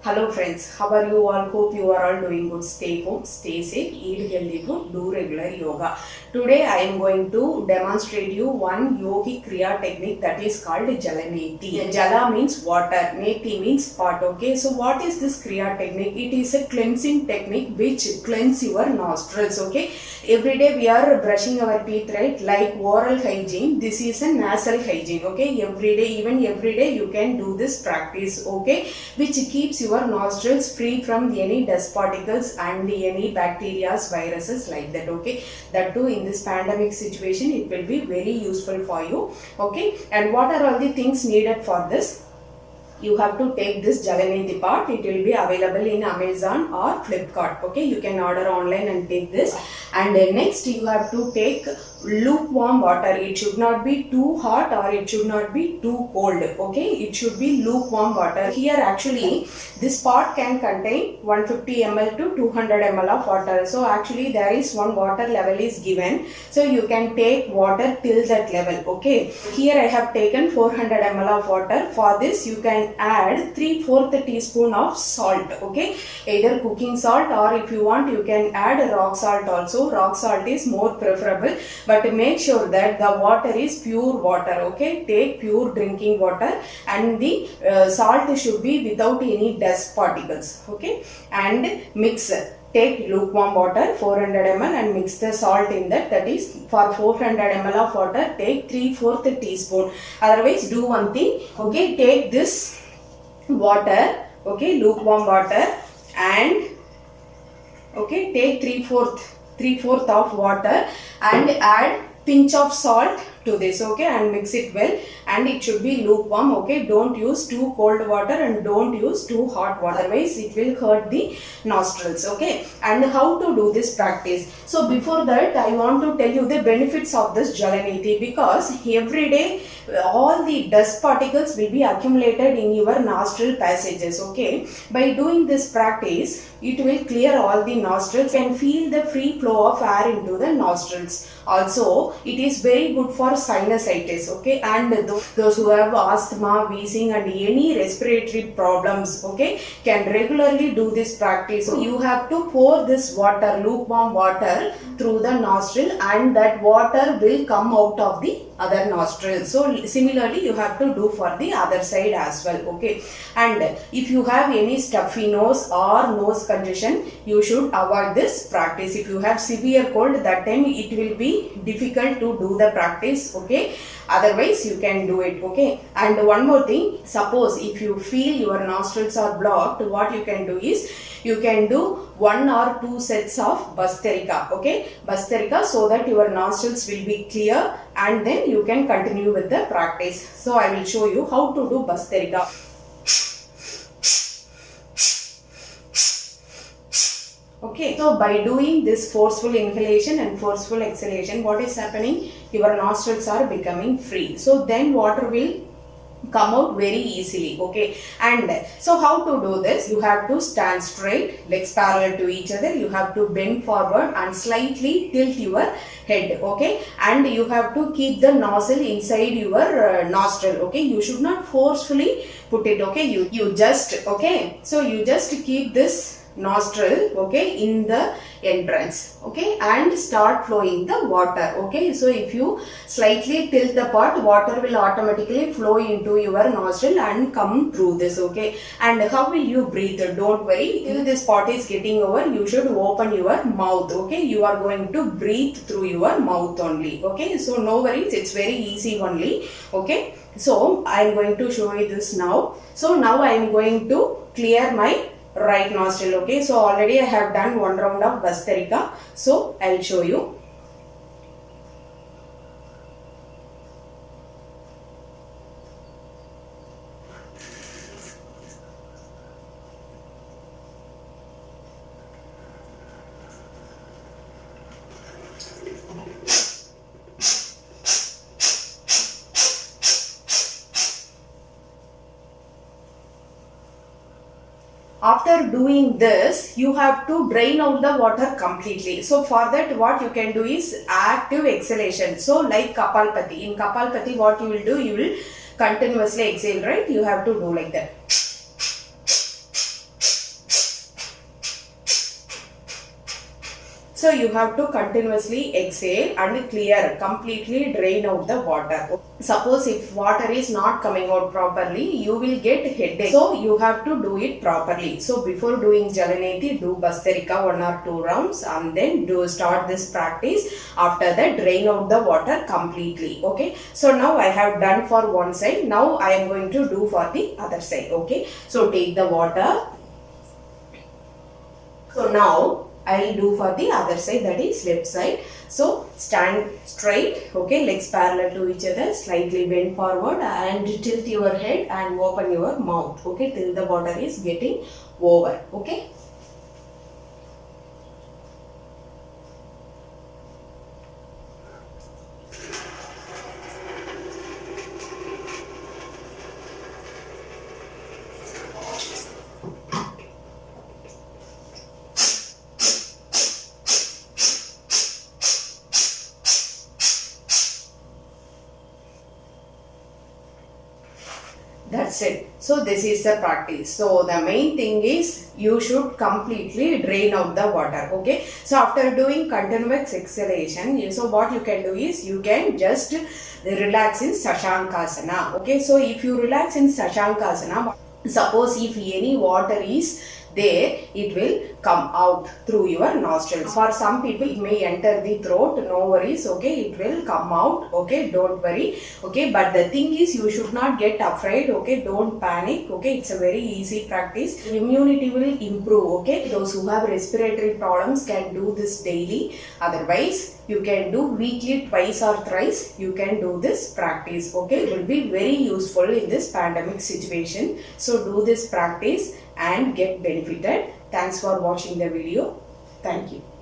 Hello friends, how are you all? Hope you are all doing good. Stay home, stay safe, eat healthy food, do regular yoga. Today I am going to demonstrate you one yogic kriya technique that is called Jalaneti. Jala means water, Neti means pot. Okay, so what is this kriya technique? It is a cleansing technique which cleanse your nostrils. Okay, every day we are brushing our teeth, right? Like oral hygiene, this is a nasal hygiene. Okay, every day, even every day you can do this practice. Okay, which keeps your nostrils free from any dust particles and any bacteria, viruses like that. Okay, that too in this pandemic situation it will be very useful for you. Okay, and what are all the things needed for this? You have to take this Jalaneti pot. It will be available in Amazon or Flipkart. Okay, you can order online and take this. And next you have to take lukewarm water. It should not be too hot or it should not be too cold. Okay, it should be lukewarm water. Here actually this pot can contain 150 ml to 200 ml of water. So actually there is one water level is given. So you can take water till that level. Okay, here I have taken 400 ml of water. For this you can add 3/4 teaspoon of salt. Okay, either cooking salt or if you want you can add rock salt also. Rock salt is more preferable, but make sure that the water is pure water. Okay, take pure drinking water and the salt should be without any dust particles. Okay, and mix. Take lukewarm water 400 ml and mix the salt in that. That is for 400 ml of water take 3/4 teaspoon. Otherwise do one thing. Okay, take this water, okay, lukewarm water, and okay, take 3/4 of water and add pinch of salt to this. Okay, and mix it well, and it should be lukewarm. Okay, don't use too cold water and don't use too hot water, otherwise it will hurt the nostrils. Okay, and how to do this practice? So before that I want to tell you the benefits of this Jalaneti, because every day all the dust particles will be accumulated in your nostril passages. Okay, by doing this practice it will clear all the nostrils and feel the free flow of air into the nostrils. Also it is very good for sinusitis. Okay, and those who have asthma, wheezing and any respiratory problems, okay, can regularly do this practice. So you have to pour this water, lukewarm water, through the nostril, and that water will come out of the other nostril. So similarly you have to do for the other side as well. Okay, and if you have any stuffy nose or nose congestion, you should avoid this practice. If you have severe cold, that time it will be difficult to do the practice. Okay, otherwise you can do it. Okay, and one more thing, suppose if you feel your nostrils are blocked, what you can do is you can do 1 or 2 sets of Bhastrika. Okay, Bhastrika, so that your nostrils will be clear, and then you can continue with the practice. So I will show you how to do Bhastrika. Okay, so by doing this forceful inhalation and forceful exhalation, what is happening? Your nostrils are becoming free. So then water will come out very easily. Okay, and so how to do this? You have to stand straight, legs parallel to each other. You have to bend forward and slightly tilt your head. Okay, and you have to keep the nozzle inside your nostril. Okay, you should not forcefully put it. Okay, you just, okay, so you just keep this nostril, okay, in the entrance. Okay, and start flowing the water. Okay, so if you slightly tilt the pot, water will automatically flow into your nostril and come through this. Okay, and how will you breathe? Don't worry, till this pot is getting over, you should open your mouth. Okay, you are going to breathe through your mouth only. Okay, so no worries, it's very easy only. Okay, so I am going to show you this now. So now I am going to clear my right nostril. Okay, so already I have done 1 round of Bhastrika, so I'll show you. After doing this, you have to drain out the water completely. So for that, what you can do is active exhalation. So like Kapalbhati. In Kapalbhati, what you will do, you will continuously exhale, right? You have to do like that. So you have to continuously exhale and clear, completely drain out the water. Suppose if water is not coming out properly, you will get headache. So you have to do it properly. So before doing Jalaneti, do Bhastrika 1 or 2 rounds and then do start this practice. After that, drain out the water completely. Okay. So now I have done for one side. Now I am going to do for the other side. Okay. So take the water. So now I will do for the other side, that is left side. So stand straight, okay, legs parallel to each other, slightly bend forward and tilt your head and open your mouth, okay, till the water is getting over, okay. That's it. So this is the practice. So the main thing is you should completely drain out the water. Okay. So after doing continuous exhalation, so what you can do is you can just relax in Sashankasana. Okay. So if you relax in Sashankasana, suppose if any water is there, it will come out through your nostrils. For some people it may enter the throat, no worries, okay, it will come out, okay, don't worry, okay. But the thing is you should not get afraid, okay, don't panic, okay. It's a very easy practice. Immunity will improve, okay. Those who have respiratory problems can do this daily. Otherwise you can do weekly twice or thrice. You can do this practice, okay. It will be very useful in this pandemic situation. So do this practice and get benefited. Thanks for watching the video. Thank you.